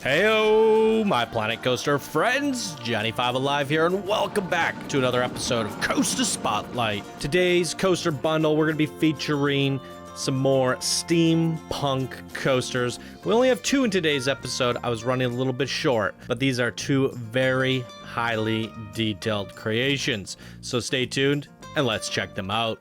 Heyo, my Planet Coaster friends, Johnny5 Alive here, and welcome back to another episode of Coaster Spotlight. Today's coaster bundle, we're going to be featuring some more steampunk coasters. We only have two in today's episode. I was running a little bit short, but these are two very highly detailed creations. So stay tuned and let's check them out.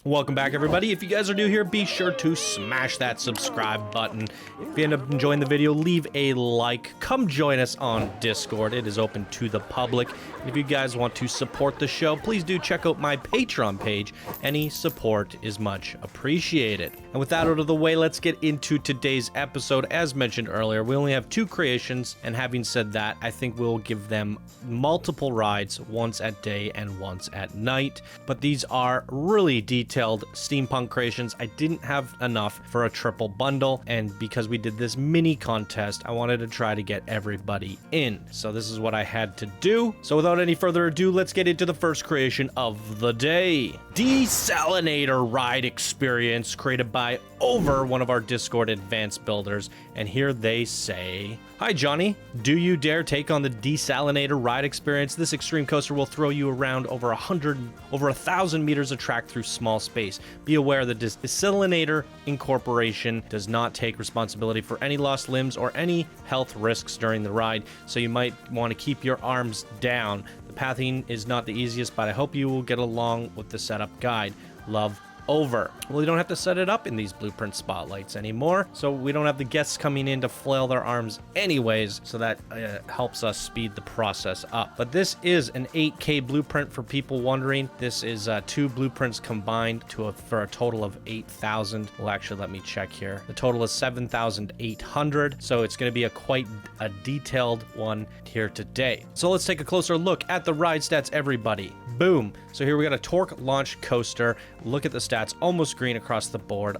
Welcome back, everybody. If you guys are new here, be sure to smash that subscribe button. If you end up enjoying the video, leave a like. Come join us on Discord. It is open to the public. And if you guys want to support the show, please do check out my Patreon page. Any support is much appreciated. And with that out of the way, let's get into today's episode. As mentioned earlier, we only have two creations, and having said that, I think we'll give them multiple rides, once at day and once at night. But these are really detailed steampunk creations. I didn't have enough for a triple bundle, and because we did this mini contest, I wanted to try to get everybody in. So this is what I had to do. So without any further ado, let's get into the first creation of the day. Desalinator ride experience created by Over, one of our Discord advanced builders, and here they say, "Hi Johnny, do you dare take on the Desalinator ride experience? This extreme coaster will throw you around over 1,000 meters of track through small space. Be aware that Desalinator Incorporation does not take responsibility for any lost limbs or any health risks during the ride, so you might want to keep your arms down. The pathing is not the easiest, but I hope you will get along with the setup guide. Love, Over." Well, you don't have to set it up in these blueprint spotlights anymore, so we don't have the guests coming in to flail their arms anyways, so that helps us speed the process up. But this is an 8K blueprint for people wondering. This is two blueprints combined for a total of 8,000. Well, actually, let me check here. The total is 7,800, so it's going to be quite a detailed one here today. So let's take a closer look at the ride stats, everybody. Boom. So here we got a torque launch coaster. Look at the stats, almost green across the board,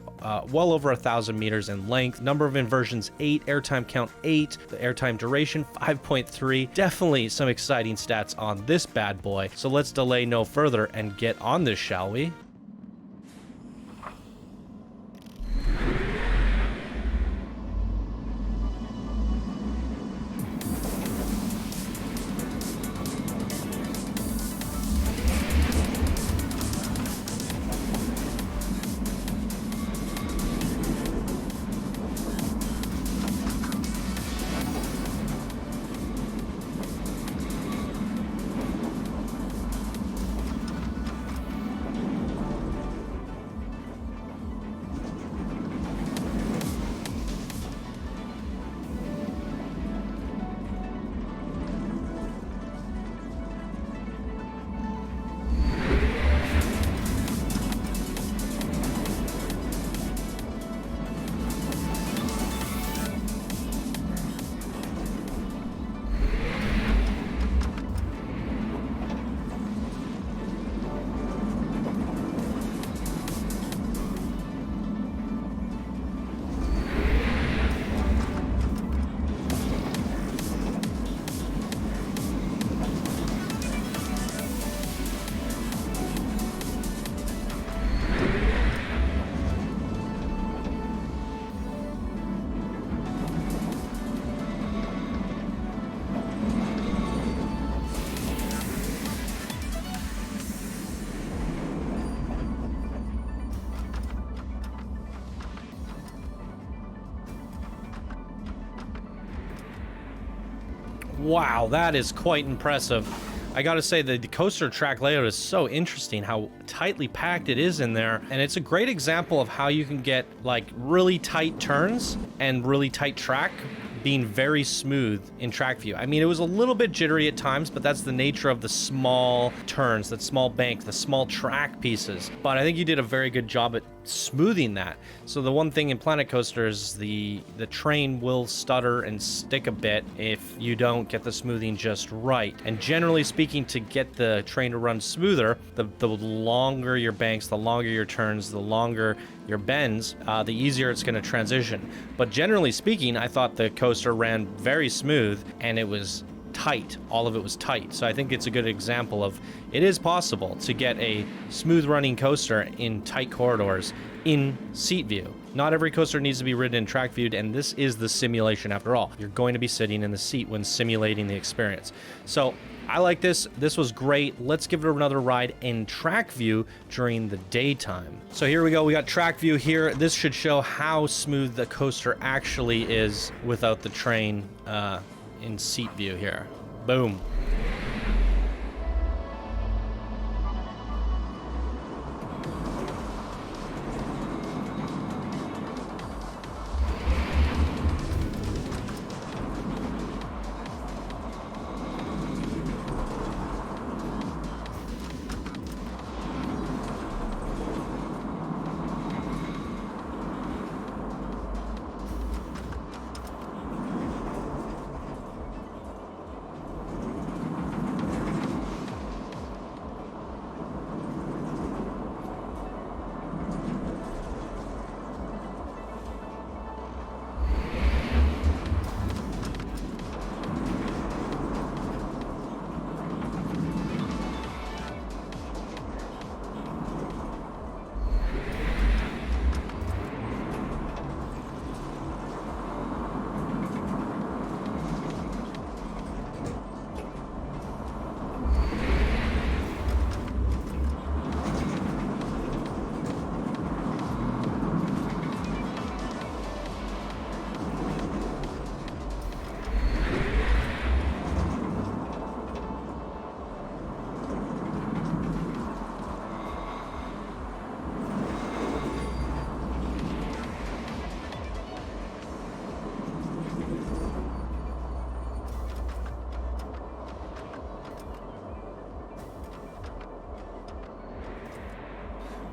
well over 1,000 meters in length. Number of inversions 8, airtime count 8, the airtime duration 5.3. Definitely some exciting stats on this bad boy. So let's delay no further and get on this, shall we? Wow, that is quite impressive. I gotta say, the coaster track layout is so interesting, how tightly packed it is in there, and it's a great example of how you can get like really tight turns and really tight track being very smooth in track view. I mean, it was a little bit jittery at times, but that's the nature of the small turns, that small bank, the small track pieces. But I think you did a very good job at smoothing that. So the one thing in Planet Coasters, the train will stutter and stick a bit if you don't get the smoothing just right. And generally speaking, to get the train to run smoother, the longer your banks, the longer your turns, the longer your bends, the easier it's going to transition. But generally speaking, I thought the coaster ran very smooth, and it was tight. All of it was tight. So I think it's a good example of it is possible to get a smooth running coaster in tight corridors in seat view. Not every coaster needs to be ridden in track view, and this is the simulation after all. You're going to be sitting in the seat when simulating the experience. So I like this. This was great. Let's give it another ride in track view during the daytime. So here we go. We got track view here. This should show how smooth the coaster actually is without the train in seat view here. Boom.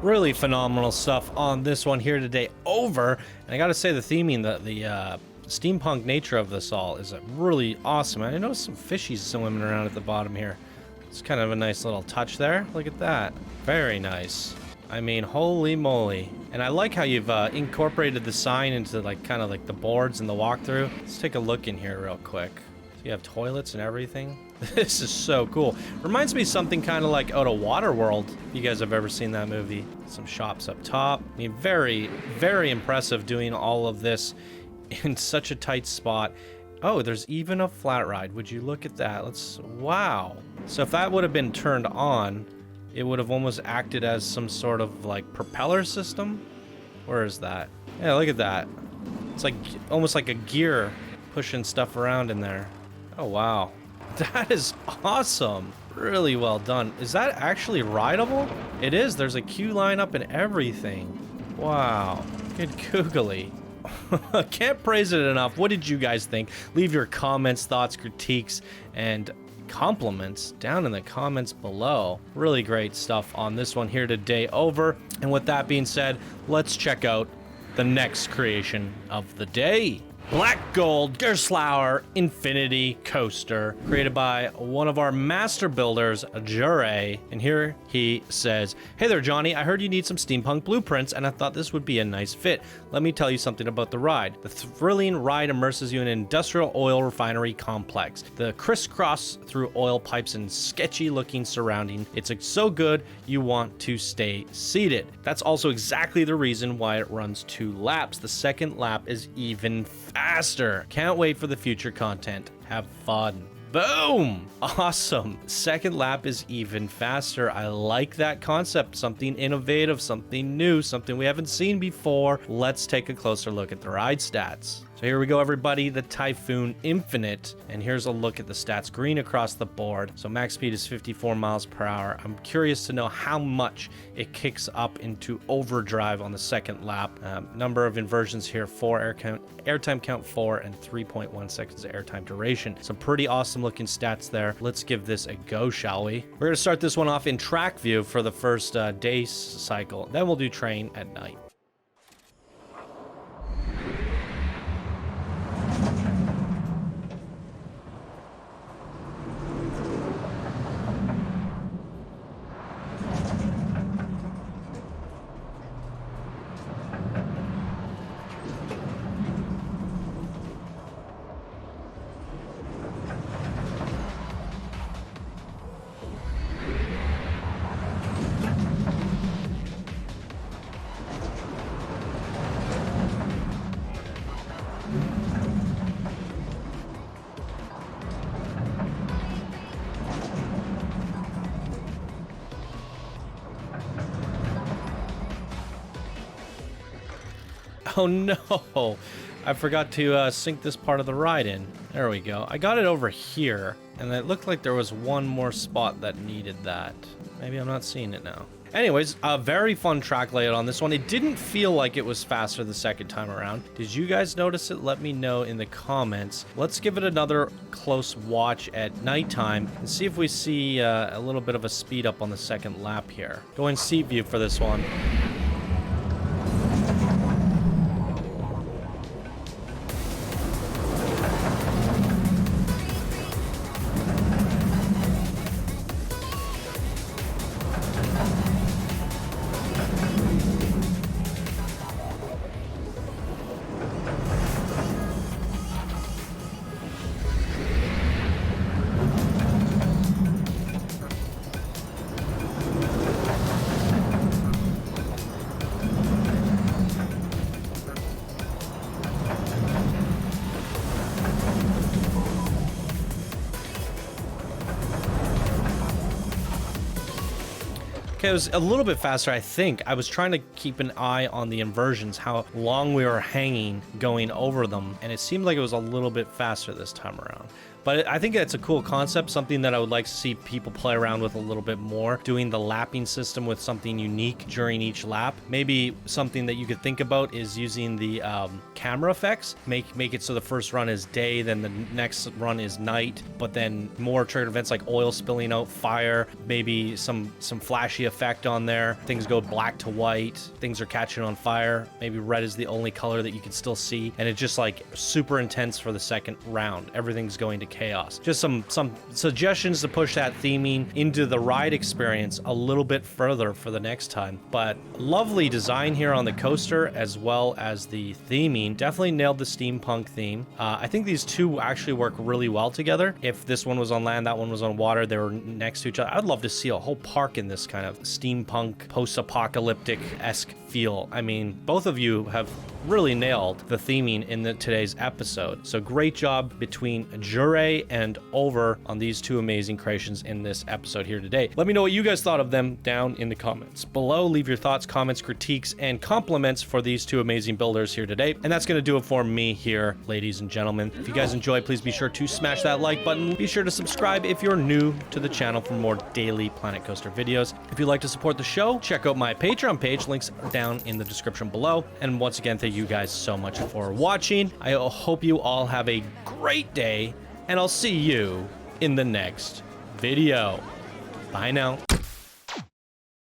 Really phenomenal stuff on this one here today. Over, and I gotta say the theming, the steampunk nature of this all is really awesome. I noticed some fishies swimming around at the bottom here. It's kind of a nice little touch there. Look at that. Very nice. I mean, holy moly. And I like how you've incorporated the sign into like kind of like the boards and the walkthrough. Let's take a look in here real quick. So you have toilets and everything. This is so cool. Reminds me of something kind of like out of Waterworld, if you guys have ever seen that movie. Some shops up top. I mean, very, very impressive doing all of this in such a tight spot. Oh, there's even a flat ride. Would you look at that? Wow. So if that would have been turned on, it would have almost acted as some sort of like propeller system. Where is that? Yeah, look at that. It's like almost like a gear pushing stuff around in there. Oh, wow. That is awesome. Really well done. Is that actually rideable? It is. There's a queue line up and everything. Wow. Good googly. Can't praise it enough. What did you guys think? Leave your comments, thoughts, critiques, and compliments down in the comments below. Really great stuff on this one here today. Over. And with that being said, let's check out the next creation of the day. Black Gold Gerstlauer Infinity Coaster, created by one of our master builders, Jure. And here he says, "Hey there, Johnny. I heard you need some steampunk blueprints, and I thought this would be a nice fit. Let me tell you something about the ride. The thrilling ride immerses you in an industrial oil refinery complex. The crisscross through oil pipes and sketchy-looking surrounding. It's so good, you want to stay seated. That's also exactly the reason why it runs 2 laps. The second lap is even faster. Can't wait for the future content. Have fun." Boom! Awesome. Second lap is even faster. I like that concept. Something innovative, something new, something we haven't seen before. Let's take a closer look at the ride stats. So here we go, everybody, the Typhoon Infinite. And here's a look at the stats, green across the board. So max speed is 54 miles per hour. I'm curious to know how much it kicks up into overdrive on the second lap. Number of inversions here, 4 airtime count 4, and 3.1 seconds of airtime duration. Some pretty awesome looking stats there. Let's give this a go, shall we? We're gonna start this one off in track view for the first day cycle. Then we'll do train at night. Oh no, I forgot to sync this part of the ride in. There we go. I got it over here, and it looked like there was one more spot that needed that. Maybe I'm not seeing it now. Anyways, a very fun track layout on this one. It didn't feel like it was faster the second time around. Did you guys notice it? Let me know in the comments. Let's give it another close watch at nighttime and see if we see a little bit of a speed up on the second lap here. Go in seat view for this one. Okay, it was a little bit faster, I think. I was trying to keep an eye on the inversions, how long we were hanging going over them, and it seemed like it was a little bit faster this time around. But I think it's a cool concept, something that I would like to see people play around with a little bit more, doing the lapping system with something unique during each lap. Maybe something that you could think about is using the camera effects, make it so the first run is day, then the next run is night, but then more triggered events like oil spilling out, fire, maybe some flashy effect on there. Things go black to white, things are catching on fire, maybe red is the only color that you can still see, and it's just like super intense for the second round. Everything's going to chaos. Just some suggestions to push that theming into the ride experience a little bit further for the next time. But lovely design here on the coaster, as well as the theming. Definitely nailed the steampunk theme. I think these two actually work really well together. If this one was on land, that one was on water, they were next to each other. I'd love to see a whole park in this kind of steampunk, post-apocalyptic-esque feel. I mean, both of you have really nailed the theming in today's episode. So great job between Jure and Over on these two amazing creations in this episode here today. Let me know what you guys thought of them down in the comments below. Leave your thoughts, comments, critiques, and compliments for these two amazing builders here today. And that's going to do it for me here, ladies and gentlemen. If you guys enjoyed, please be sure to smash that like button. Be sure to subscribe if you're new to the channel for more daily Planet Coaster videos. If you'd like to support the show, check out my Patreon page. Links down in the description below. And once again, thank you guys so much for watching. I hope you all have a great day, and I'll see you in the next video. Bye now.